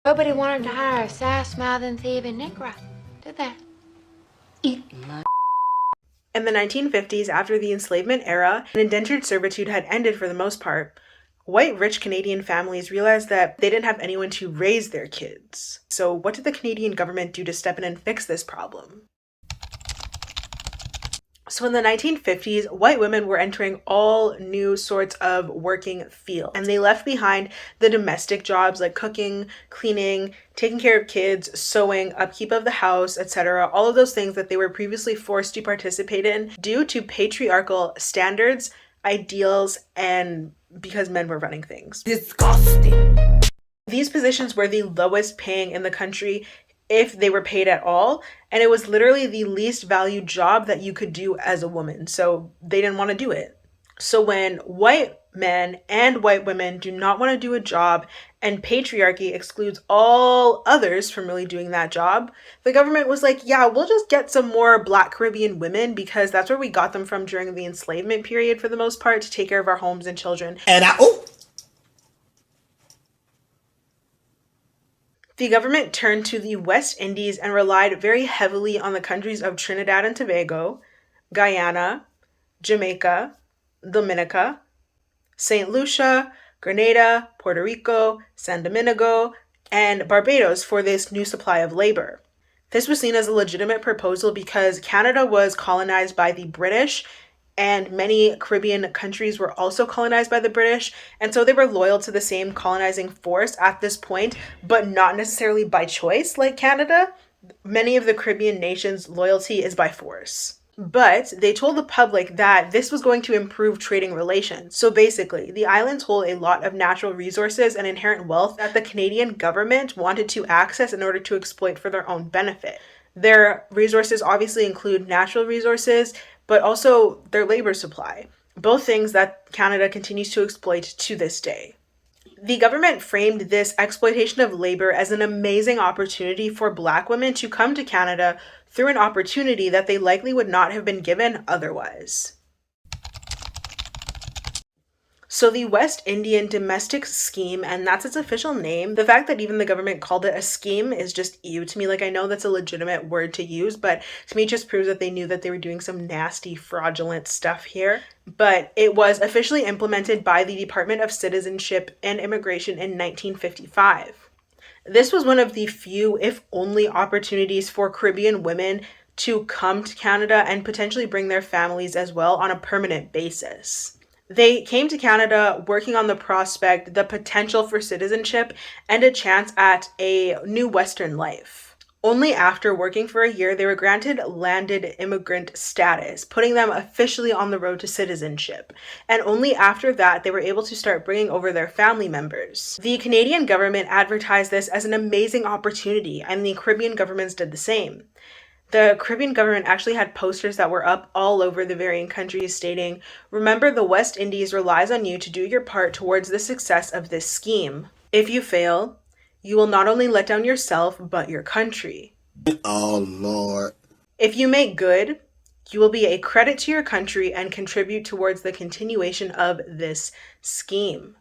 Nobody wanted to hire a sass-mouthing thieving Negro, did they? In the 1950s, after the enslavement era, and indentured servitude had ended for the most part, white rich Canadian families realized that they didn't have anyone to raise their kids. So what did the Canadian government do to step in and fix this problem? So in the 1950s, white women were entering all new sorts of working fields, and they left behind the domestic jobs like cooking, cleaning, taking care of kids, sewing, upkeep of the house, etc. All of those things that they were previously forced to participate in due to patriarchal standards, ideals, and because men were running things. Disgusting. These positions were the lowest paying in the country if they were paid at all, and it was literally the least valued job that you could do as a woman, so they didn't want to do it. So when white men and white women do not want to do a job and patriarchy excludes all others from really doing that job, the government was like, yeah, we'll just get some more Black Caribbean women because that's where we got them from during the enslavement period for the most part, to take care of our homes and children. The government turned to the West Indies and relied very heavily on the countries of Trinidad and Tobago, Guyana, Jamaica, Dominica, St. Lucia, Grenada, Puerto Rico, San Domingo, and Barbados for this new supply of labor. This was seen as a legitimate proposal because Canada was colonized by the British, and many Caribbean countries were also colonized by the British, and so they were loyal to the same colonizing force at this point, but not necessarily by choice like Canada. Many of the Caribbean nations' loyalty is by force. But they told the public that this was going to improve trading relations. So basically, the islands hold a lot of natural resources and inherent wealth that the Canadian government wanted to access in order to exploit for their own benefit. Their resources obviously include natural resources, but also their labor supply, both things that Canada continues to exploit to this day. The government framed this exploitation of labor as an amazing opportunity for Black women to come to Canada through an opportunity that they likely would not have been given otherwise. So the West Indian Domestic Scheme, and that's its official name. The fact that even the government called it a scheme is just ew to me. Like, I know that's a legitimate word to use, but to me it just proves that they knew that they were doing some nasty, fraudulent stuff here. But it was officially implemented by the Department of Citizenship and Immigration in 1955. This was one of the few, if only, opportunities for Caribbean women to come to Canada and potentially bring their families as well on a permanent basis. They came to Canada working on the prospect, the potential for citizenship, and a chance at a new Western life. Only after working for a year, they were granted landed immigrant status, putting them officially on the road to citizenship. And only after that, they were able to start bringing over their family members. The Canadian government advertised this as an amazing opportunity, and the Caribbean governments did the same. The Caribbean government actually had posters that were up all over the varying countries stating, "Remember, the West Indies relies on you to do your part towards the success of this scheme. If you fail, you will not only let down yourself, but your country. Oh, Lord. If you make good, you will be a credit to your country and contribute towards the continuation of this scheme."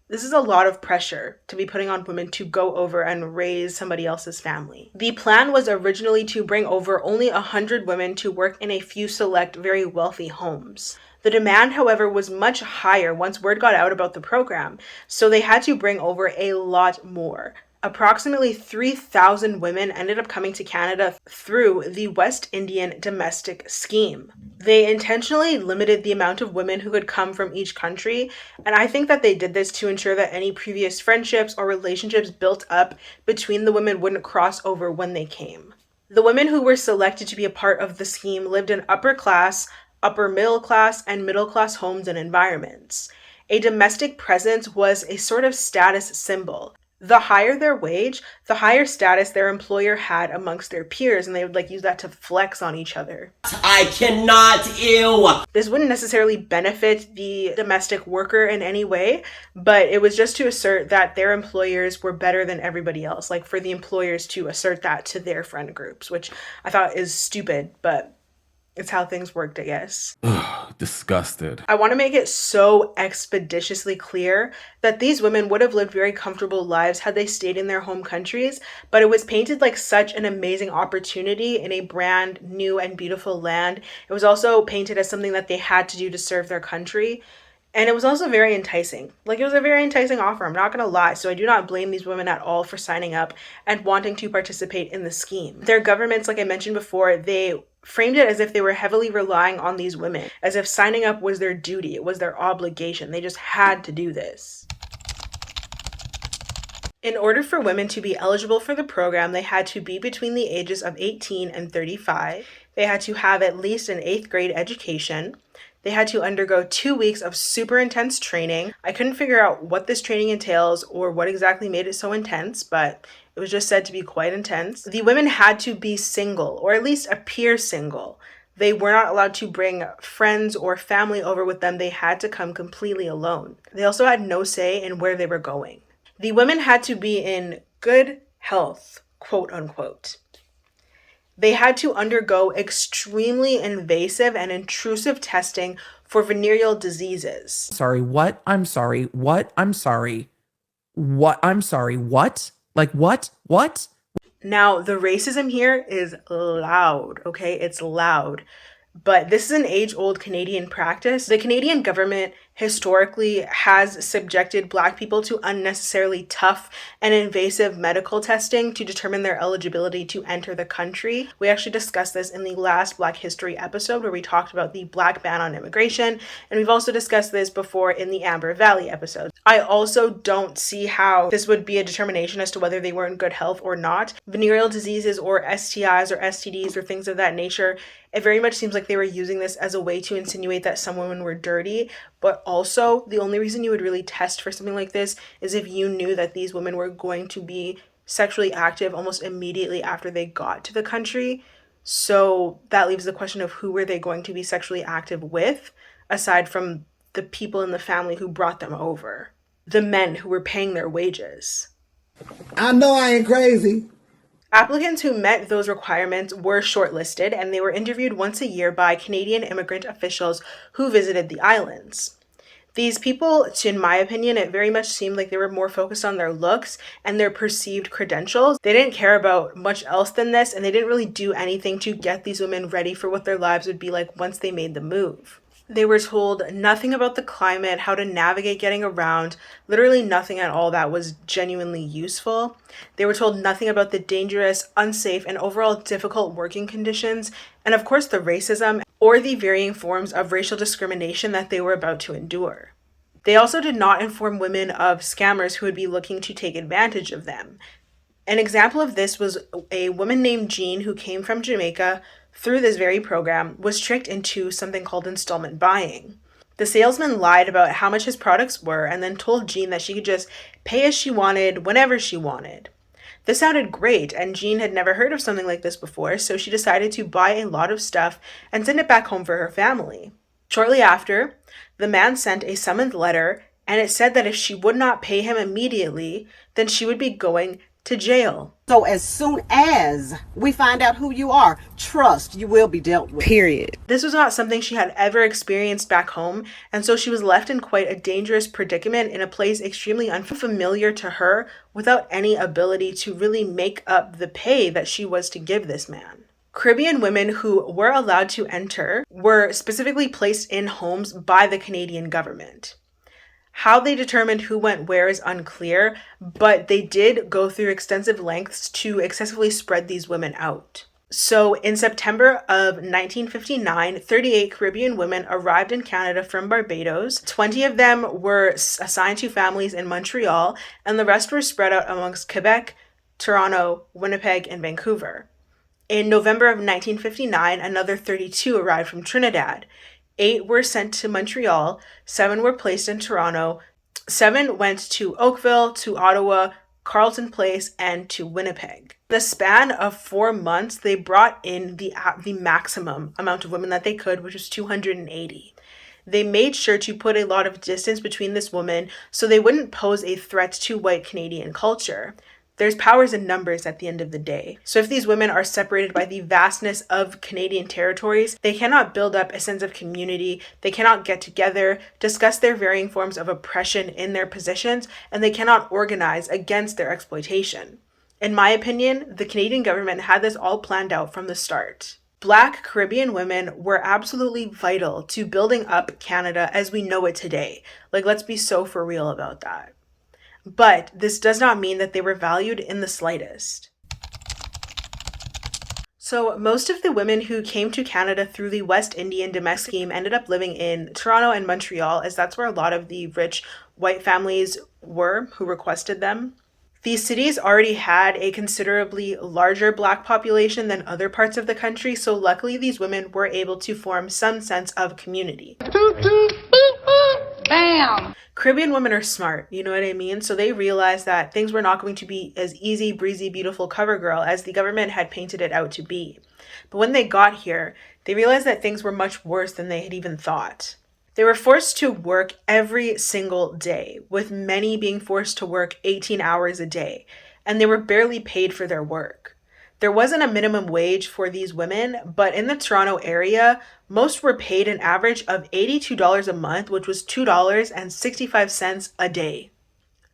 This is a lot of pressure to be putting on women to go over and raise somebody else's family. The plan was originally to bring over only 100 women to work in a few select, very wealthy homes. The demand, however, was much higher once word got out about the program, so they had to bring over a lot more. Approximately 3,000 women ended up coming to Canada through the West Indian Domestic Scheme. They intentionally limited the amount of women who could come from each country, and I think that they did this to ensure that any previous friendships or relationships built up between the women wouldn't cross over when they came. The women who were selected to be a part of the scheme lived in upper class, upper middle class, and middle class homes and environments. A domestic presence was a sort of status symbol. The higher their wage, the higher status their employer had amongst their peers, and they would use that to flex on each other. I cannot, ew. This wouldn't necessarily benefit the domestic worker in any way, but it was just to assert that their employers were better than everybody else, like for the employers to assert that to their friend groups, which I thought is stupid, but It's how things worked, I guess. Ugh, disgusted. I want to make it so expeditiously clear that these women would have lived very comfortable lives had they stayed in their home countries, but it was painted like such an amazing opportunity in a brand new and beautiful land. It was also painted as something that they had to do to serve their country. And it was also very enticing. Like, it was a very enticing offer, I'm not gonna lie. So I do not blame these women at all for signing up and wanting to participate in the scheme. Their governments, like I mentioned before, they framed it as if they were heavily relying on these women, as if signing up was their duty, it was their obligation. They just had to do this. In order for women to be eligible for the program, they had to be between the ages of 18 and 35. They had to have at least an 8th grade education. They had to undergo 2 weeks of super intense training. I couldn't figure out what this training entails or what exactly made it so intense, but it was just said to be quite intense. The women had to be single, or at least appear single. They were not allowed to bring friends or family over with them. They had to come completely alone. They also had no say in where they were going. The women had to be in good health, quote unquote. They had to undergo extremely invasive and intrusive testing for venereal diseases. Sorry, what? I'm sorry. What? I'm sorry. What? I'm sorry. What? Like what? What? Now, the racism here is loud, okay? It's loud. But this is an age-old Canadian practice. The Canadian government historically has subjected Black people to unnecessarily tough and invasive medical testing to determine their eligibility to enter the country. We actually discussed this in the last Black History episode where we talked about the Black ban on immigration, and we've also discussed this before in the Amber Valley episode. I also don't see how this would be a determination as to whether they were in good health or not. Venereal diseases or STIs or STDs or things of that nature, it very much seems like they were using this as a way to insinuate that some women were dirty, but also the only reason you would really test for something like this is if you knew that these women were going to be sexually active almost immediately after they got to the country. So that leaves the question of who were they going to be sexually active with, aside from the people in the family who brought them over, the men who were paying their wages. I know I ain't crazy. Applicants who met those requirements were shortlisted, and they were interviewed once a year by Canadian immigrant officials who visited the islands. These people, in my opinion, it very much seemed like they were more focused on their looks and their perceived credentials. They didn't care about much else than this, and they didn't really do anything to get these women ready for what their lives would be like once they made the move. They were told nothing about the climate, how to navigate getting around, literally nothing at all that was genuinely useful. They were told nothing about the dangerous, unsafe, and overall difficult working conditions, and of course the racism or the varying forms of racial discrimination that they were about to endure. They also did not inform women of scammers who would be looking to take advantage of them. An example of this was a woman named Jean who came from Jamaica through this very program, was tricked into something called installment buying. The salesman lied about how much his products were and then told Jean that she could just pay as she wanted, whenever she wanted. This sounded great, and Jean had never heard of something like this before, so she decided to buy a lot of stuff and send it back home for her family. Shortly after, the man sent a summoned letter, and it said that if she would not pay him immediately, then she would be going to jail. So as soon as we find out who you are, trust you will be dealt with. Period. This was not something she had ever experienced back home, and so she was left in quite a dangerous predicament in a place extremely unfamiliar to her without any ability to really make up the pay that she was to give this man. Caribbean women who were allowed to enter were specifically placed in homes by the Canadian government. How they determined who went where is unclear, but they did go through extensive lengths to excessively spread these women out. So in September of 1959, 38 Caribbean women arrived in Canada from Barbados. 20 of them were assigned to families in Montreal, and the rest were spread out amongst Quebec, Toronto, Winnipeg, and Vancouver. In November of 1959, another 32 arrived from Trinidad. 8 were sent to Montreal, 7 were placed in Toronto, 7 went to Oakville, to Ottawa, Carleton Place, and to Winnipeg. The span of 4 months, they brought in the maximum amount of women that they could, which was 280. They made sure to put a lot of distance between this woman so they wouldn't pose a threat to white Canadian culture. There's powers in numbers at the end of the day. So if these women are separated by the vastness of Canadian territories, they cannot build up a sense of community, they cannot get together, discuss their varying forms of oppression in their positions, and they cannot organize against their exploitation. In my opinion, the Canadian government had this all planned out from the start. Black Caribbean women were absolutely vital to building up Canada as we know it today. Like, let's be so for real about that. But this does not mean that they were valued in the slightest. So most of the women who came to Canada through the West Indian domestic scheme ended up living in Toronto and Montreal, as that's where a lot of the rich white families were who requested them. These cities already had a considerably larger Black population than other parts of the country, so luckily these women were able to form some sense of community. Bam! Caribbean women are smart, you know what I mean? So they realized that things were not going to be as easy, breezy, beautiful cover girl as the government had painted it out to be. But when they got here, they realized that things were much worse than they had even thought. They were forced to work every single day, with many being forced to work 18 hours a day, and they were barely paid for their work. There wasn't a minimum wage for these women, but in the Toronto area, most were paid an average of $82 a month, which was $2.65 a day.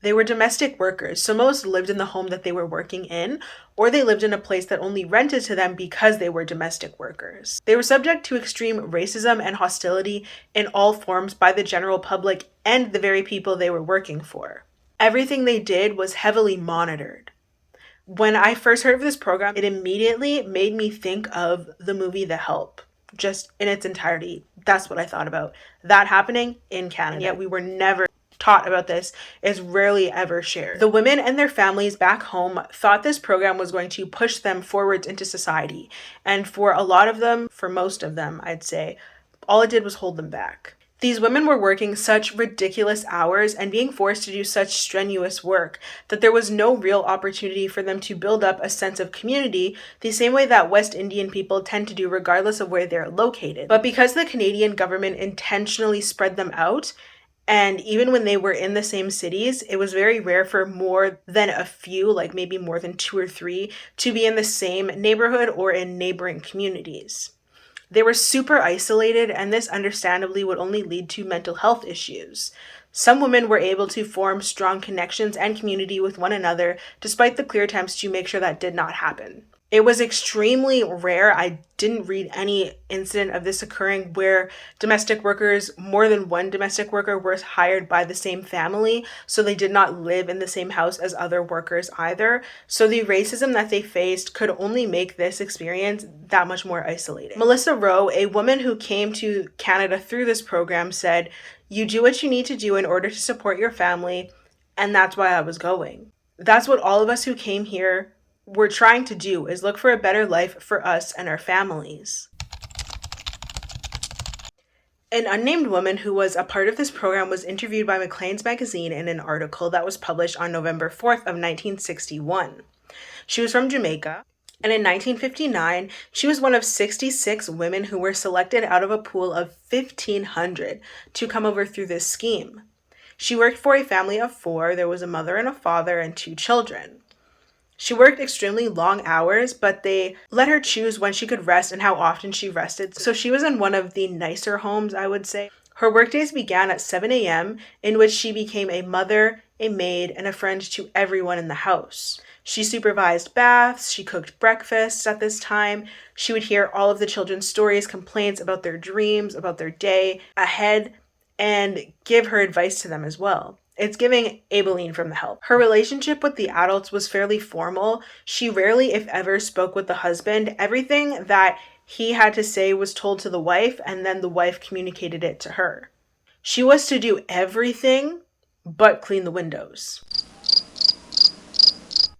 They were domestic workers, so most lived in the home that they were working in, or they lived in a place that only rented to them because they were domestic workers. They were subject to extreme racism and hostility in all forms by the general public and the very people they were working for. Everything they did was heavily monitored. When I first heard of this program, it immediately made me think of the movie The Help, just in its entirety. That's what I thought about. That happening in Canada. And yet we were never taught about this, is rarely ever shared. The women and their families back home thought this program was going to push them forwards into society. And for a lot of them, for most of them, I'd say, all it did was hold them back. These women were working such ridiculous hours and being forced to do such strenuous work that there was no real opportunity for them to build up a sense of community the same way that West Indian people tend to do regardless of where they're located. But because the Canadian government intentionally spread them out, and even when they were in the same cities, it was very rare for more than a few, like maybe more than 2 or 3, to be in the same neighborhood or in neighboring communities. They were super isolated, and this understandably would only lead to mental health issues. Some women were able to form strong connections and community with one another, despite the clear attempts to make sure that did not happen. It was extremely rare. I didn't read any incident of this occurring where domestic workers, more than one domestic worker, were hired by the same family, so they did not live in the same house as other workers either. So the racism that they faced could only make this experience that much more isolating. Melissa Rowe, a woman who came to Canada through this program, said, "You do what you need to do in order to support your family, and that's why I was going." That's what all of us who came here we're trying to do, is look for a better life for us and our families. An unnamed woman who was a part of this program was interviewed by Maclean's magazine in an article that was published on November 4th of 1961. She was from Jamaica, and in 1959, she was one of 66 women who were selected out of a pool of 1,500 to come over through this scheme. She worked for a family of 4. There was a mother and a father and 2 children. She worked extremely long hours, but they let her choose when she could rest and how often she rested. So she was in one of the nicer homes, I would say. Her workdays began at 7 a.m., in which she became a mother, a maid, and a friend to everyone in the house. She supervised baths, she cooked breakfasts at this time. She would hear all of the children's stories, complaints about their dreams, about their day ahead, and give her advice to them as well. It's giving Aibileen from The Help. Her relationship with the adults was fairly formal. She rarely, if ever, spoke with the husband. Everything that he had to say was told to the wife, and then the wife communicated it to her. She was to do everything but clean the windows.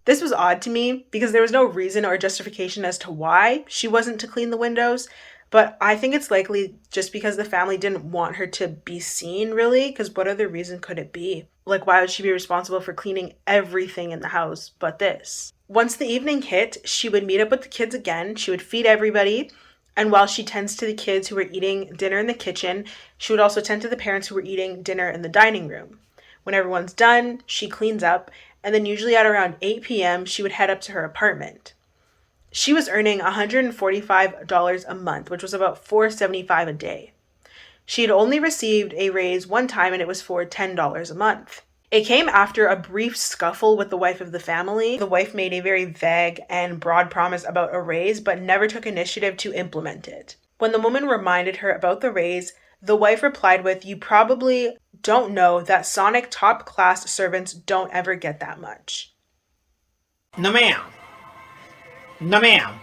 This was odd to me because there was no reason or justification as to why she wasn't to clean the windows. But I think it's likely just because the family didn't want her to be seen, really, because what other reason could it be? Like, why would she be responsible for cleaning everything in the house but this? Once the evening hit, she would meet up with the kids again. She would feed everybody. And while she tends to the kids who were eating dinner in the kitchen, she would also tend to the parents who were eating dinner in the dining room. When everyone's done, she cleans up. and then usually at around 8 p.m., she would head up to her apartment. She was earning $145 a month, which was about $475 a day. She had only received a raise one time, and it was for $10 a month. It came after a brief scuffle with the wife of the family. The wife made a very vague and broad promise about a raise, but never took initiative to implement it. When the woman reminded her about the raise, the wife replied with, "You probably don't know that Sonic top-class servants don't ever get that much." No ma'am. No ma'am.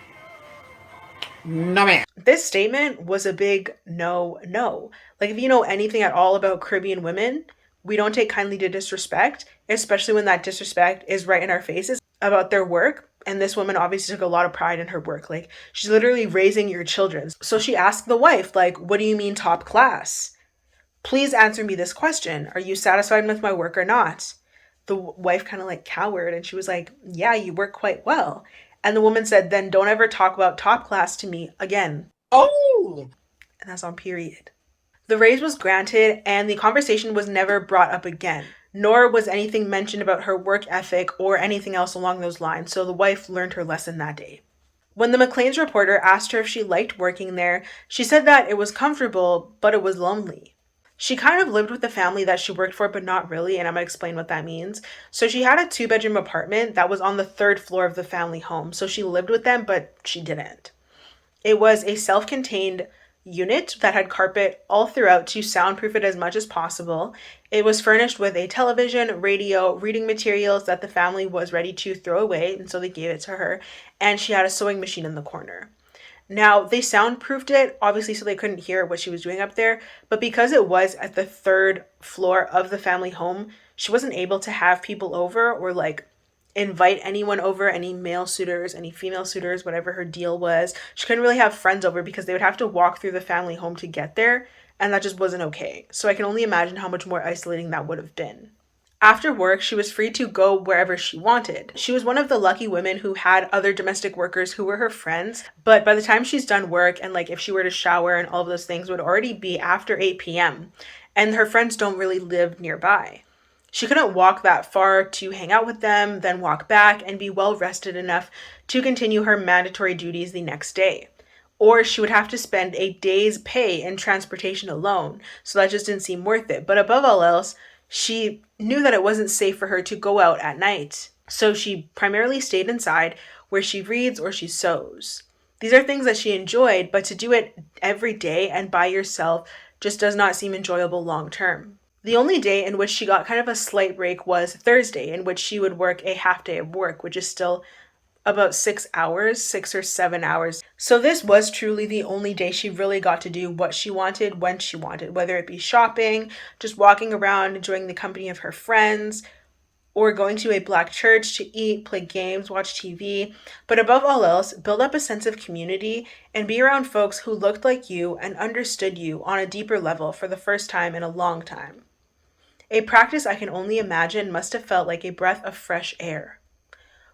No ma'am. This statement was a big no. Like, if you know anything at all about Caribbean women, we don't take kindly to disrespect, especially when that disrespect is right in our faces about their work. And this woman obviously took a lot of pride in her work. Like, she's literally raising your children. So she asked the wife, like, "What do you mean top class? Please answer me this question. Are you satisfied with my work or not?" The wife kind of like cowered, and she was like, "Yeah, you work quite well." And the woman said, "Then don't ever talk about top class to me again." Oh! And that's on period. The raise was granted, and the conversation was never brought up again, nor was anything mentioned about her work ethic or anything else along those lines, so the wife learned her lesson that day. When the Maclean's reporter asked her if she liked working there, she said that it was comfortable, but it was lonely. She kind of lived with the family that she worked for, but not really, and I'm going to explain what that means. So she had a 2-bedroom apartment that was on the 3rd floor of the family home, so she lived with them, but she didn't. It was a self-contained unit that had carpet all throughout to soundproof it as much as possible. It was furnished with a television, radio, reading materials that the family was ready to throw away, and so they gave it to her, and she had a sewing machine in the corner. Now, they soundproofed it, obviously, so they couldn't hear what she was doing up there, but because it was at the 3rd floor of the family home, she wasn't able to have people over or like invite anyone over, any male suitors, any female suitors, whatever her deal was. She couldn't really have friends over because they would have to walk through the family home to get there, and that just wasn't okay. So I can only imagine how much more isolating that would have been. After work, she was free to go wherever she wanted. She was one of the lucky women who had other domestic workers who were her friends, but by the time she's done work and like if she were to shower and all of those things would already be after 8 p.m. and her friends don't really live nearby. She couldn't walk that far to hang out with them, then walk back and be well rested enough to continue her mandatory duties the next day. Or she would have to spend a day's pay in transportation alone, so that just didn't seem worth it. But above all else, she knew that it wasn't safe for her to go out at night. So she primarily stayed inside where she reads or she sews. These are things that she enjoyed, but to do it every day and by yourself just does not seem enjoyable long term. The only day in which she got kind of a slight break was Thursday, in which she would work a half day of work, which is still about 6 hours, 6 or 7 hours. So this was truly the only day she really got to do what she wanted when she wanted, whether it be shopping, just walking around, enjoying the company of her friends, or going to a black church to eat, play games, watch TV. But above all else, build up a sense of community and be around folks who looked like you and understood you on a deeper level for the first time in a long time. A practice I can only imagine must have felt like a breath of fresh air.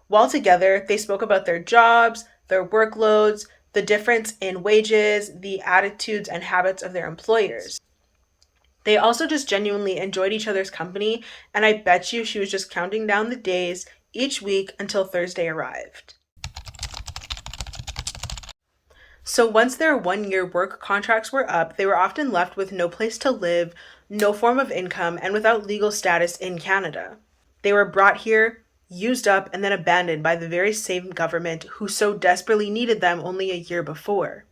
While together, they spoke about their jobs, their workloads, the difference in wages, the attitudes and habits of their employers. They also just genuinely enjoyed each other's company, and I bet you she was just counting down the days each week until Thursday arrived. So once their 1-year work contracts were up, they were often left with no place to live, no form of income, and without legal status in Canada. They were brought here, used up, and then abandoned by the very same government who so desperately needed them only a year before.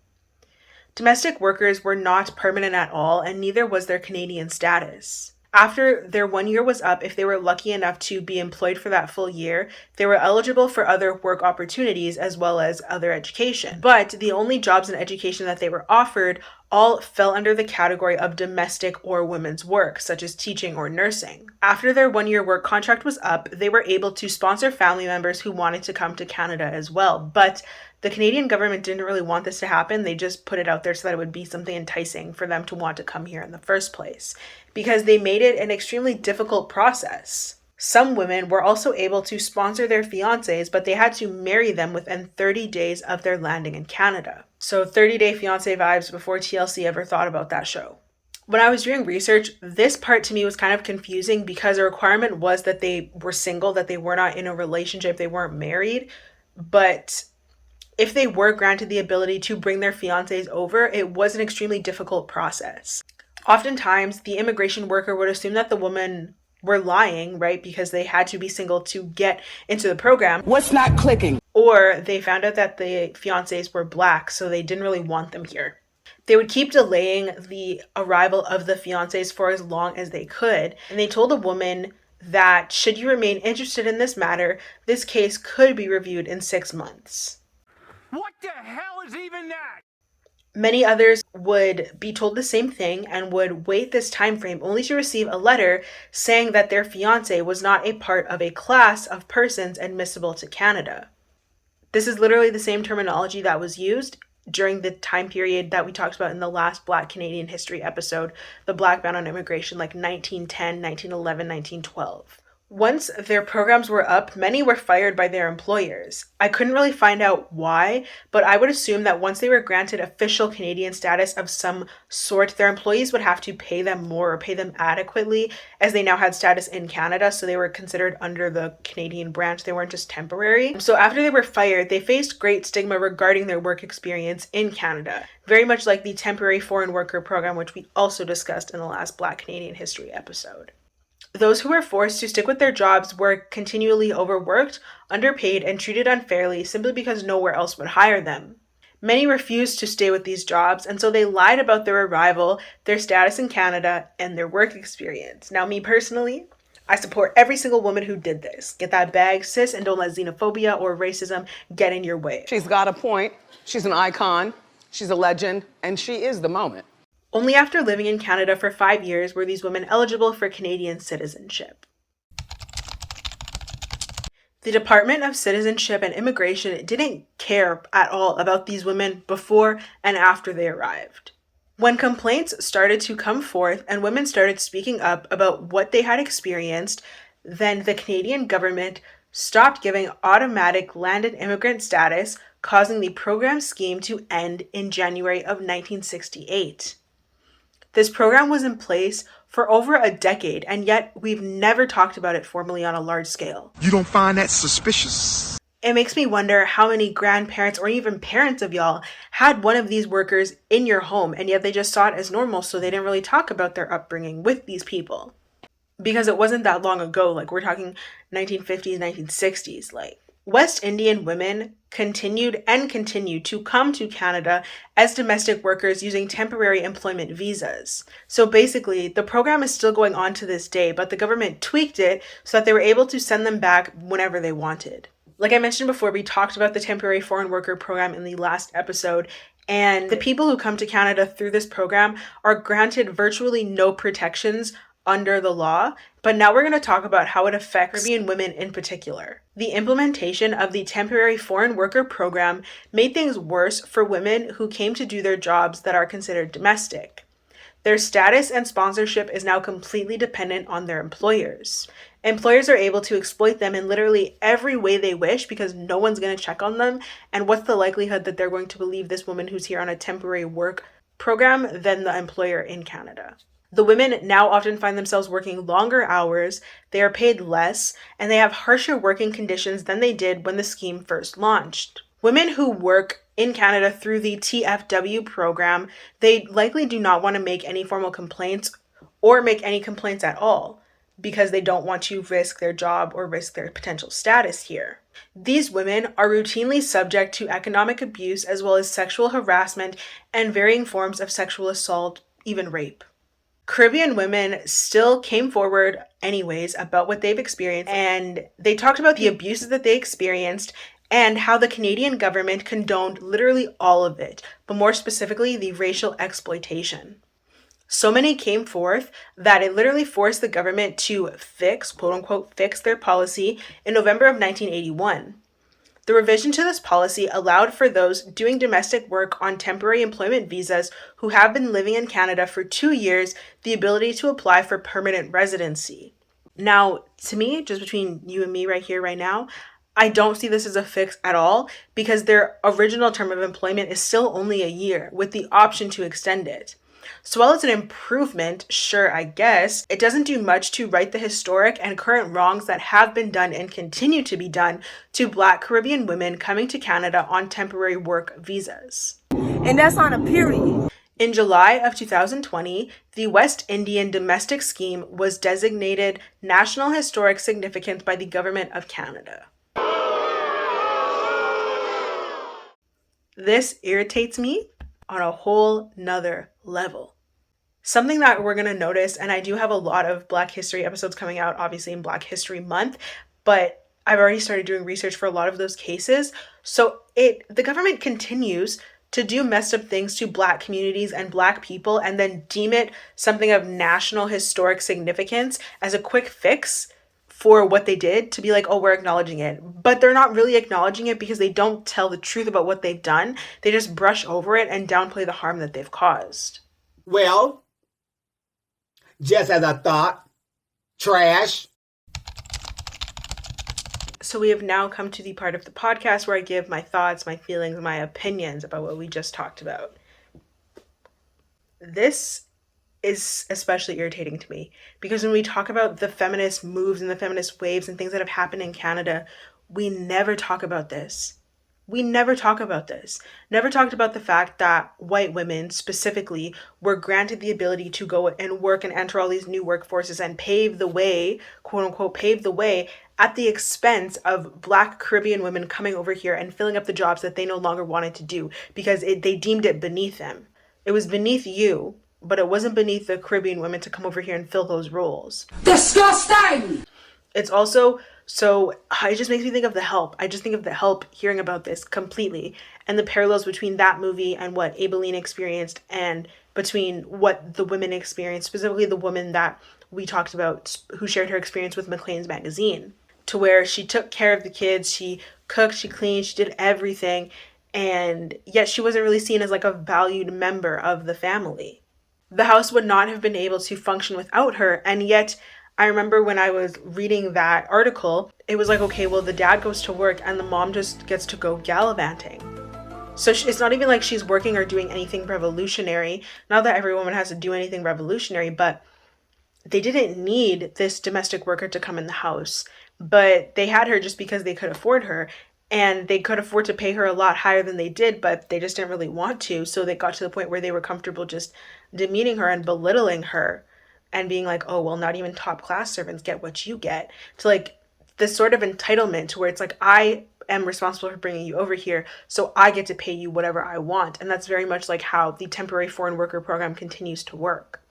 Domestic workers were not permanent at all, and neither was their Canadian status. After their 1 year was up, if they were lucky enough to be employed for that full year, they were eligible for other work opportunities as well as other education. But the only jobs and education that they were offered all fell under the category of domestic or women's work, such as teaching or nursing. After their 1 year work contract was up, they were able to sponsor family members who wanted to come to Canada as well. But the Canadian government didn't really want this to happen. They just put it out there so that it would be something enticing for them to want to come here in the first place, because they made it an extremely difficult process. Some women were also able to sponsor their fiancés, but they had to marry them within 30 days of their landing in Canada. So 30-day fiancé vibes before TLC ever thought about that show. When I was doing research, this part to me was kind of confusing because the requirement was that they were single, that they were not in a relationship, they weren't married. But if they were granted the ability to bring their fiancés over, it was an extremely difficult process. Oftentimes, the immigration worker would assume that the women were lying, right? Because they had to be single to get into the program. What's not clicking? Or they found out that the fiancés were black, so they didn't really want them here. They would keep delaying the arrival of the fiancés for as long as they could. And they told a woman that should you remain interested in this matter, this case could be reviewed in 6 months. What the hell is even that? Many others would be told the same thing and would wait this time frame only to receive a letter saying that their fiancé was not a part of a class of persons admissible to Canada. This is literally the same terminology that was used during the time period that we talked about in the last Black Canadian history episode, the Black ban on immigration, like 1910, 1911, 1912. Once their programs were up, many were fired by their employers. I couldn't really find out why, but I would assume that once they were granted official Canadian status of some sort, their employees would have to pay them more or pay them adequately, as they now had status in Canada, so they were considered under the Canadian branch. They weren't just temporary. So after they were fired, they faced great stigma regarding their work experience in Canada, very much like the temporary foreign worker program, which we also discussed in the last Black Canadian history episode. Those who were forced to stick with their jobs were continually overworked, underpaid, and treated unfairly simply because nowhere else would hire them. Many refused to stay with these jobs, and so they lied about their arrival, their status in Canada, and their work experience. Now, me personally, I support every single woman who did this. Get that bag, sis, and don't let xenophobia or racism get in your way. She's got a point. She's an icon. She's a legend, and she is the moment. Only after living in Canada for 5 years were these women eligible for Canadian citizenship. The Department of Citizenship and Immigration didn't care at all about these women before and after they arrived. When complaints started to come forth and women started speaking up about what they had experienced, then the Canadian government stopped giving automatic landed immigrant status, causing the program scheme to end in January of 1968. This program was in place for over a decade, and yet we've never talked about it formally on a large scale. You don't find that suspicious? It makes me wonder how many grandparents or even parents of y'all had one of these workers in your home, and yet they just saw it as normal, so they didn't really talk about their upbringing with these people. Because it wasn't that long ago, like we're talking 1950s, 1960s, like. West Indian women continued and continue to come to Canada as domestic workers using temporary employment visas. So basically, the program is still going on to this day, but the government tweaked it so that they were able to send them back whenever they wanted. Like I mentioned before, we talked about the temporary foreign worker program in the last episode, and the people who come to Canada through this program are granted virtually no protections under the law, but now we're going to talk about how it affects Caribbean women in particular. The implementation of the temporary foreign worker program made things worse for women who came to do their jobs that are considered domestic. Their status and sponsorship is now completely dependent on their employers. Employers are able to exploit them in literally every way they wish because no one's going to check on them, and what's the likelihood that they're going to believe this woman who's here on a temporary work program than the employer in Canada? The women now often find themselves working longer hours, they are paid less, and they have harsher working conditions than they did when the scheme first launched. Women who work in Canada through the TFW program, they likely do not want to make any formal complaints or make any complaints at all because they don't want to risk their job or risk their potential status here. These women are routinely subject to economic abuse as well as sexual harassment and varying forms of sexual assault, even rape. Caribbean women still came forward anyways about what they've experienced, and they talked about the abuses that they experienced and how the Canadian government condoned literally all of it, but more specifically, the racial exploitation. So many came forth that it literally forced the government to fix, quote unquote, fix their policy in November of 1981. The revision to this policy allowed for those doing domestic work on temporary employment visas who have been living in Canada for 2 years the ability to apply for permanent residency. Now, to me, just between you and me right here, right now, I don't see this as a fix at all because their original term of employment is still only a year with the option to extend it. So while it's an improvement, sure, I guess, it doesn't do much to right the historic and current wrongs that have been done and continue to be done to Black Caribbean women coming to Canada on temporary work visas. And that's on a period. In July of 2020, the West Indian domestic scheme was designated National Historic Significance by the Government of Canada. This irritates me on a whole nother level. Something that we're going to notice, and I do have a lot of Black History episodes coming out, obviously in Black History Month, but I've already started doing research for a lot of those cases. So the government continues to do messed up things to Black communities and Black people and then deem it something of national historic significance as a quick fix for what they did, to be like, oh, we're acknowledging it. But they're not really acknowledging it because they don't tell the truth about what they've done. They just brush over it and downplay the harm that they've caused. Well, just as a thought, trash. So we have now come to the part of the podcast where I give my thoughts, my feelings, my opinions about what we just talked about. This is especially irritating to me because when we talk about the feminist moves and the feminist waves and things that have happened in Canada, we never talk about this. We never talk about this. Never talked about the fact that white women specifically were granted the ability to go and work and enter all these new workforces and pave the way, quote unquote, pave the way at the expense of Black Caribbean women coming over here and filling up the jobs that they no longer wanted to do because they deemed it beneath them. It was beneath you, but it wasn't beneath the Caribbean women to come over here and fill those roles. Disgusting! It's also, so it just makes me think of The Help. I just think of The Help hearing about this completely and the parallels between that movie and what Aibileen experienced and between what the women experienced, specifically the woman that we talked about who shared her experience with Maclean's magazine, to where she took care of the kids, she cooked, she cleaned, she did everything, and yet she wasn't really seen as like a valued member of the family. The house would not have been able to function without her, and yet I remember when I was reading that article, it was like, okay, well, the dad goes to work and the mom just gets to go gallivanting. So it's not even like she's working or doing anything revolutionary. Not that every woman has to do anything revolutionary, but they didn't need this domestic worker to come in the house. But they had her just because they could afford her. And they could afford to pay her a lot higher than they did, but they just didn't really want to. So they got to the point where they were comfortable just demeaning her and belittling her and being like, oh, well, not even top class servants get what you get. To like this sort of entitlement to where it's like, I am responsible for bringing you over here, so I get to pay you whatever I want. And that's very much like how the temporary foreign worker program continues to work.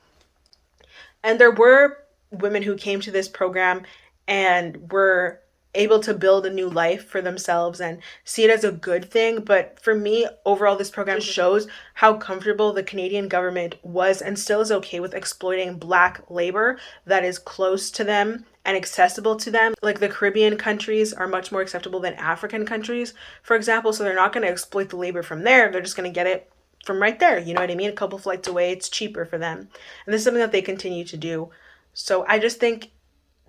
And there were women who came to this program and were able to build a new life for themselves and see it as a good thing. But for me, overall, this program shows how comfortable the Canadian government was and still is okay with exploiting Black labor that is close to them and accessible to them. Like the Caribbean countries are much more acceptable than African countries, for example. So they're not going to exploit the labor from there. They're just going to get it from right there. You know what I mean? A couple flights away, it's cheaper for them. And this is something that they continue to do. So I just think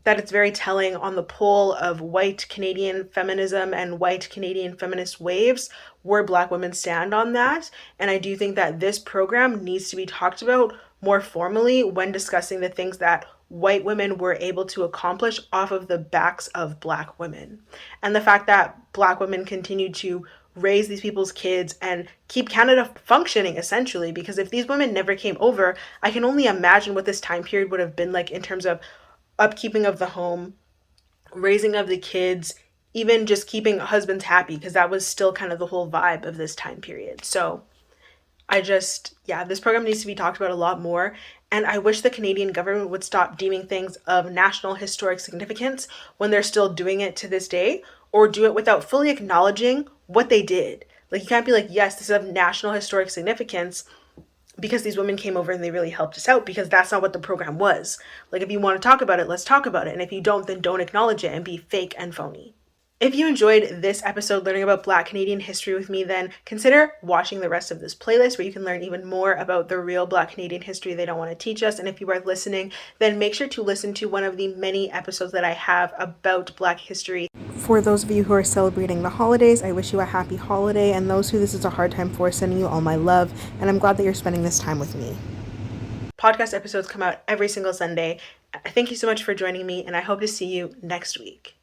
that it's very telling on the pole of white Canadian feminism and white Canadian feminist waves where Black women stand on that. And I do think that this program needs to be talked about more formally when discussing the things that white women were able to accomplish off of the backs of Black women. And the fact that Black women continue to raise these people's kids and keep Canada functioning, essentially, because if these women never came over, I can only imagine what this time period would have been like in terms of upkeeping of the home, raising of the kids, even just keeping husbands happy, because that was still kind of the whole vibe of this time period. So this program needs to be talked about a lot more. And I wish the Canadian government would stop deeming things of national historic significance when they're still doing it to this day, or do it without fully acknowledging what they did. Like, you can't be like, yes, this is of national historic significance because these women came over and they really helped us out, because that's not what the program was. Like, if you want to talk about it, let's talk about it. And if you don't, then don't acknowledge it and be fake and phony. If you enjoyed this episode learning about Black Canadian history with me, then consider watching the rest of this playlist where you can learn even more about the real Black Canadian history they don't want to teach us. And if you are listening, then make sure to listen to one of the many episodes that I have about Black history. For those of you who are celebrating the holidays, I wish you a happy holiday. And those who this is a hard time for, sending you all my love. And I'm glad that you're spending this time with me. Podcast episodes come out every single Sunday. Thank you so much for joining me, and I hope to see you next week.